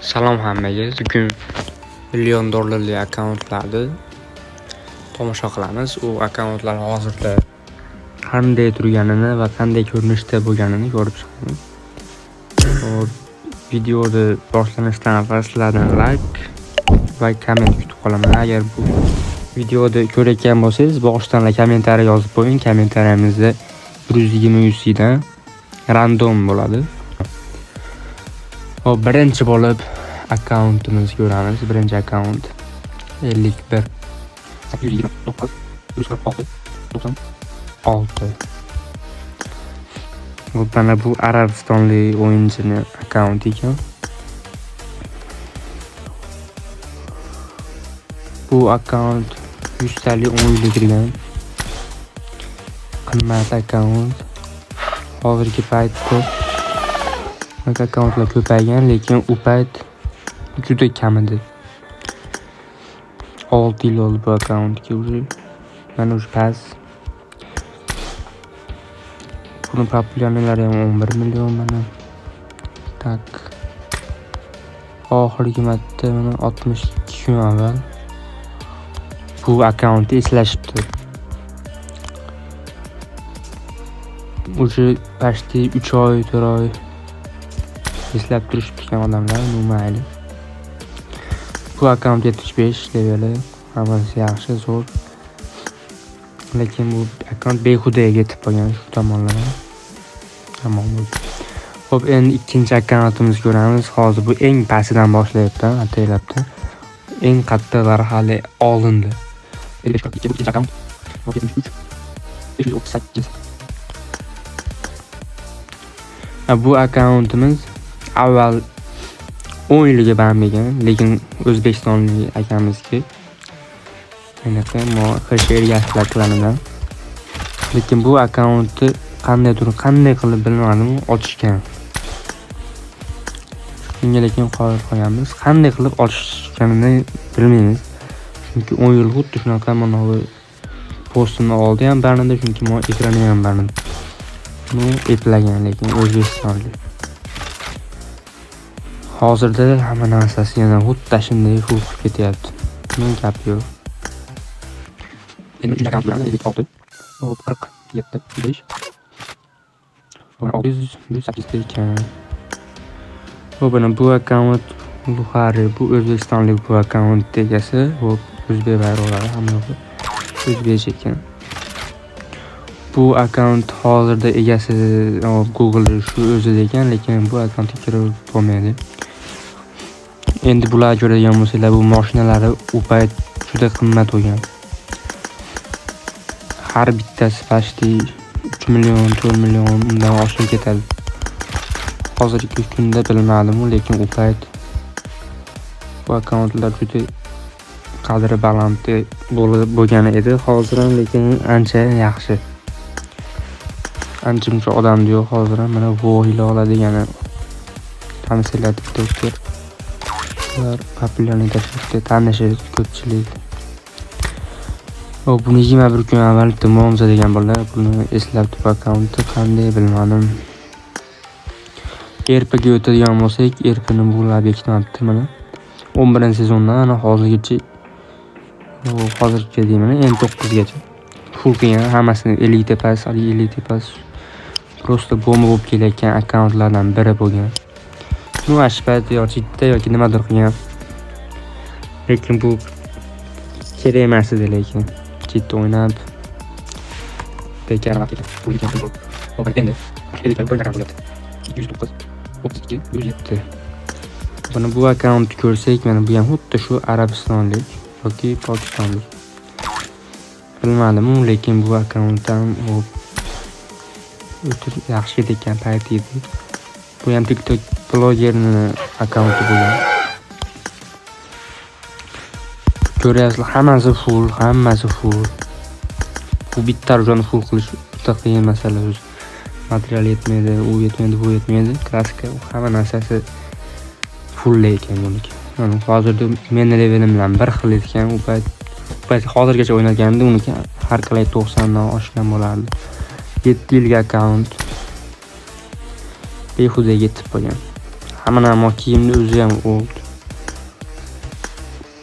Salom hammaga. Bugun million dollarli akkauntlarni tomosha qilamiz. U akkauntlar hozirda qanday turganini va qanday ko'rinishda bo'lganini ko'rib chiqamiz. Videoni boshlanishidan avval sizlardan like va komment kutib qolaman. Agar bu videoni ko'rayotgan bo'lsangiz, boshdan kommentariy yozib qo'ying. Kommentariyamizda 120 dan random bo'ladi. Birinchi bo'lib akkauntimizni ko'ramiz. Birinchi akkaunt 51 829 146 mana bu Arabistonlik o'yinchining akkaunti ekan. Bu akkaunt 100 talik 10 yilga kirgan. Qimmat akkaunt. Hozirgi paytda akkauntlar ko'paygan, lekin u payt juda kam edi. 6 yil oldi bu akkauntga уже. Mana o'sha pas. Buni populyarlari ham 11 million mana. Tak. Oxirgi marta mana 62 kun avval bu akkauntni eslashibdi. Уже почти 3 oy, 4 oy eslab turishgan odamlar mayli. Bu akkaunt 75 leveli, hammasi yaxshi, zo'r. Lekin bu akkaunt behudaga ketib qolgan shu tomonlarga. Tamam bo'ldi. Xo'p, endi ikkinchi akkauntimizni ko'ramiz. Hozir bu eng pastidan boshlayapti, ataylabdi. Eng qattiqlari hali olindi. Ikkinchi akkaunt 73 538. Bu akkauntimiz avval 10 yilga bermagan, lekin O'zbekistonlik akamizga anaqa xashir yaxshilar planidan. Lekin bu akkauntni qanday qilib bilmadim, ochishgan. Shunga lekin qo'yamiz. Qanday qilib ochishganini bilmaymiz. Chunki 10 yil xuddi shunaqa mana bu postini oldi ham barnida, chunki ekrani ham barnida. Buni eplagan, lekin O'zbekistonlik. Hozirda hamma narsasi yana xuddi shunday full ketyapti. Men gap yo'q. Endi ikkita akkaunt bilan 56 47 5 608 ekan. Bu akkaunt Buxari, bu O'zbekistonlik bu akkaunt egasi, bu o'zbek bayrog'lari hamma o'zbek ekan. Bu akkaunt hozirda egasi Google shu o'zida ekan, lekin bu akkauntga kirib bo'lmaydi. Endi bular ko'radigan bo'lsanglar, bu mashinalari u payt juda qimmat bo'lgan. Har bittasi почти 3 million, 4 million undan oshib ketadi. Hozirgi kunda bilmadim, lekin u payt bu akkauntlar juda qadri baland bo'lgan edi. Hozir ham lekin ancha yaxshi. Ancha odam yo'q hozir ham mana bu yil oladigan tavsiyalar TikTok'da ular populyarlik tashkilotda tanishi ko'pchilik. Buni 21 kun avval Monza degan bolalar buni eslab bu akkauntni qanday bilmadim. ERPga o'tadigan bo'lsak, ERPni bular bekitmabdi mana. 11-sezondan hozirgacha deyman, endi 9gacha. Full qilgan, hammasini elite pas. Просто bomba bo'lib kelayotgan akkauntlardan biri bo'lgan. Ashbat yoki chitda yoki nimadir qilgan. Lekin bu kerak emas edi, lekin chitda o'ynab bekor qilgan. Bu endi 209 32 107. Buni bu akkauntni ko'rsak, mana bu ham xuddi shu Arabistonlik yoki Pokistonlik. Bilmadim, lekin bu akkauntdan o'tib yaxshi ketgan payt edi. Bu ham TikTok blogerning akkaunti bo'lgan. Ko'ryapsizlar, hammasi full. Bu bitta rujani full qilish juda qiyin masala. Material yetmaydi, u yetmaydi, bu yetmaydi. Kraska, hamma narsasi full ekan buniki. Hozirda men levelim bilan bir xil ekan, u payt hozirgacha o'ynaganda uniki har qalay 90 dan oshgan bo'lardi. 7 yilga akkaunt behudaga ketib qolgan. Hamma narsa kiyimni o'zi ham old.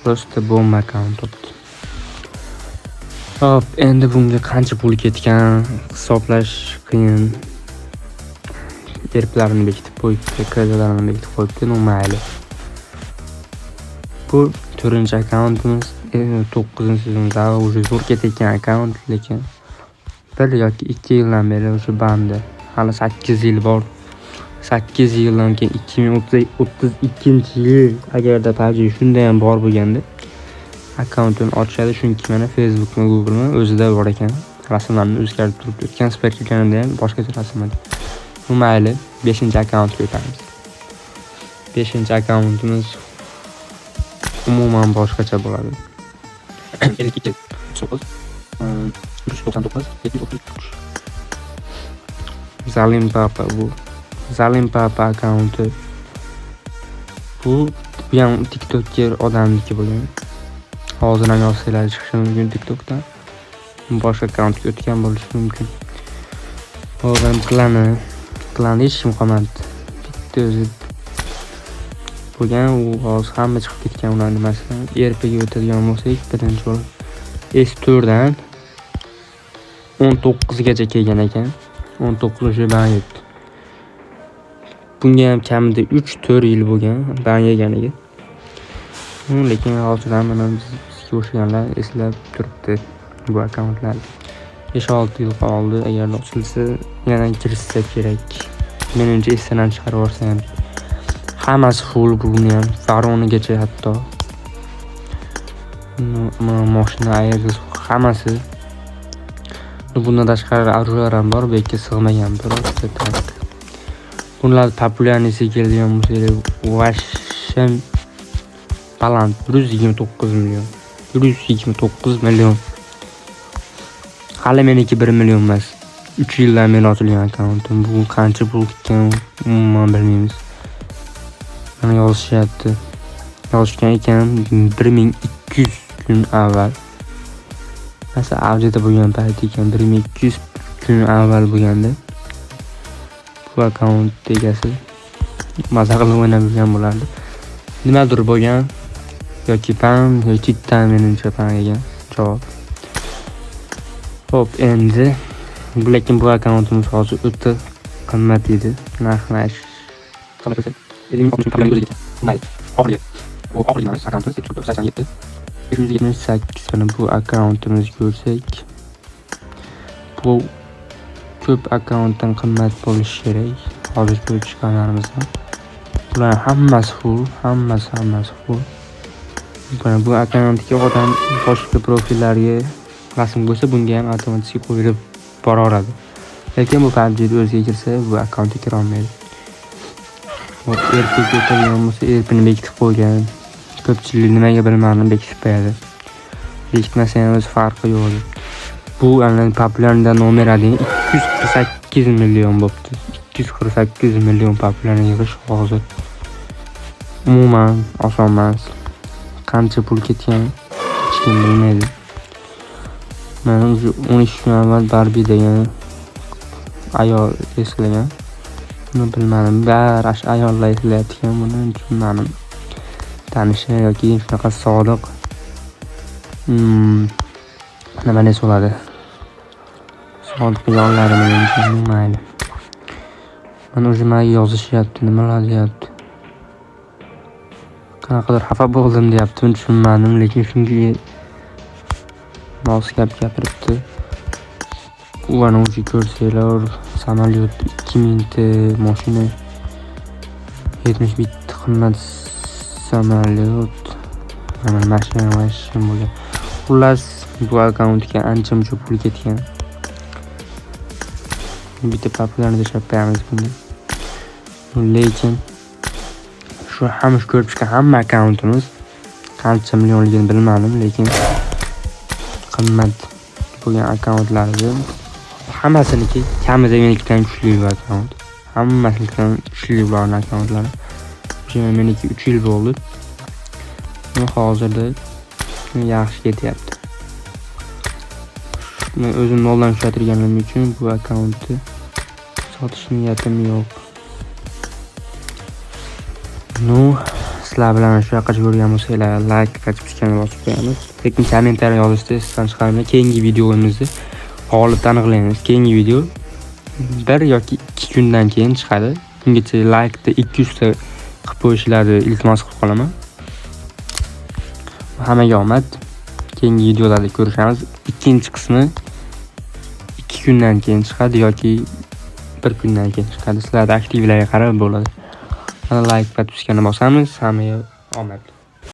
Просто bomba account topdi. Hop, endi bunga qancha pul ketgan hisoblash qiyin. Erplarini bekitib qo'yibdi, kreditlarini bekitib qo'yibdi, mayli. Bu 4-akkauntimiz 9-sezonda уже zo'r ketayotgan akkaunt, lekin 1 yoki 2 yildan beri o'sha banda. Hali 8 yil bor. 8 yildan keyin 2032-yil agarda PUBG shunday ham bor bo'lganda akkauntini ochadi, chunki mana Facebook va Google o'zida bor ekan. Rasmlarni o'zgartirib turibdi. O'tgan spertikanimda ham boshqacha rasm edi. Mayli, 5-akkauntga o'tamiz. 5-akkauntimiz umuman boshqacha bo'ladi. 52 9 199 733. Zalim Papa bu. Zalim Papa accounti. Bu ham TikToker odamniki bo'lgan. Hozir ham yozsalar chiqishi mumkin TikTokdan. Boshqa akkauntga o'tgan bo'lishi mumkin. Hozir plan hech kim qolmadi. Bitta o'zi bo'lgan, u hozir hamma chiqib ketgan ular nimasidan. ERPga o'tadigan bo'lsak, birinchi bo'lib S4dan 19 gacha kelgan ekan. 19 o'sha ban yetdi. Bunga ham kamida 3-4 yil bo'lgan ban yeganiga. Lekin hozir ham mana bizga o'xshaganlar eslab turibdi bu akkauntlar. 5-6 yil qoldi, agar ochilsa yana kirishsa kerak. Menimcha esdan chiqarib yuborsa ham. Hammasi full, buni ham Faronigacha hatto. Mashina ayirsiz hammasi. Bundan tashqari arjular ham bor, bekka sig'magan biroq tak. Bunlar populyarnisi keladigan bo'lsa, vasham baland 129 million. 129 million. Hali meniki 1 million emas. 3 yildan beri ochilgan akkauntim. Bu qancha pul ketgan umuman bilmaymiz. Mana yozishyapti. Yozishgan ekan 1200 kun avval. Mesela avjida bo'lgan payt ekan 1200 kun avval bo'lganda bu akkaunt egasi maza qilib o'ynab yurgan bo'lardi. Nimadir bo'lgan yoki pan yoki chittan, menimcha pan ekan javob. Hop, endi lekin bu akkauntimiz hozir o'ta qimmat edi. Narxini aytib 2060 mayli. Oxirgi. Bu oxirgi akkauntimiz 87 278 mana bu akkauntimizni ko'rsak, bu ko'p akkauntdan qimmat bo'lishi kerak. Hozir ko'rib chiqqanlarimizdan. Bular hammasi full. Mana bu akkauntga odam boshqa profillarga rasm qo'ysa, bunga ham avtomatik qo'yilib boraveradi. Lekin bu PUBG o'ziga kirsa, bu akkauntga kira olmaydi. Hop, erkak o'tirgan bo'lsa, erpini bekitib qo'ygan. Ko'pchilik nimaga bilmadim bekitib qo'yadi. Bekitmasa ham o'z farqi yo'q. Bu anlan populyardan nomer 248 million bo'pti. 248 million populyarni yig'ish hozir umuman oson emas. Qancha pul ketgan hech kim bilmaydi. Mana 12 kun avval Barbie degan ayol eslagan. Buni bilmadim. Bari ayollar eslayotgan, buni tushunmadim. Tanishi yoki shunaqa sodiq nima desa bo'ladi. Sodiq yollarni mayli. Mana o'zi menga yozishyapti, nimalar deyapti. Qanaqadir xafa bo'ldim deyapti, tushunmadim, lekin shunga mos gap gapiribdi. U ana o'zi ko'rsanglar, samolyot 2000 ta, mashina 70 bitta qimmat samolyot. Mana mashina bo'lgan. Xullas, bu akkauntga ancha-muncha pul ketgan. Bitta populyarni tashlab qo'yamiz buni. Lekin shu ko'rib chiqqan hamma akkauntimiz qancha millionligini bilmadim, lekin qimmat bo'lgan akkauntlarni hammasiniki kamida menikidan kuchli bu akkaunt. Hammasidan kuchli bularning akkauntlari. O'sha meniki 3 yil bo'ldi. Hozirda yaxshi ketyapti. Men o'zim noldan ushlatirganim uchun bu akkauntni sotish niyatim yo'q. Ну, sizlar bilan shu yoqqacha ko'rgan bo'lsanglar, like va chipskani bosib qo'yamiz. Lekin kommentariy yozishda esdan chiqarmang. Keyingi videomizni g'olibni aniqlaymiz. Keyingi video 1 yoki 2 kundan keyin chiqadi. Ungacha like'ni 200 ta qilib qo'yishlarini iltimos qilib qolaman. Hammaga omad. Keyingi videolarda ko'rishamiz. Ikkinchi qismi 2 kundan keyin chiqadi yoki 1 kundan keyin chiqadi. Sizlar aktivlarga qarab bo'ladi. Mana like va tushkani bosamiz. Hammaga omad.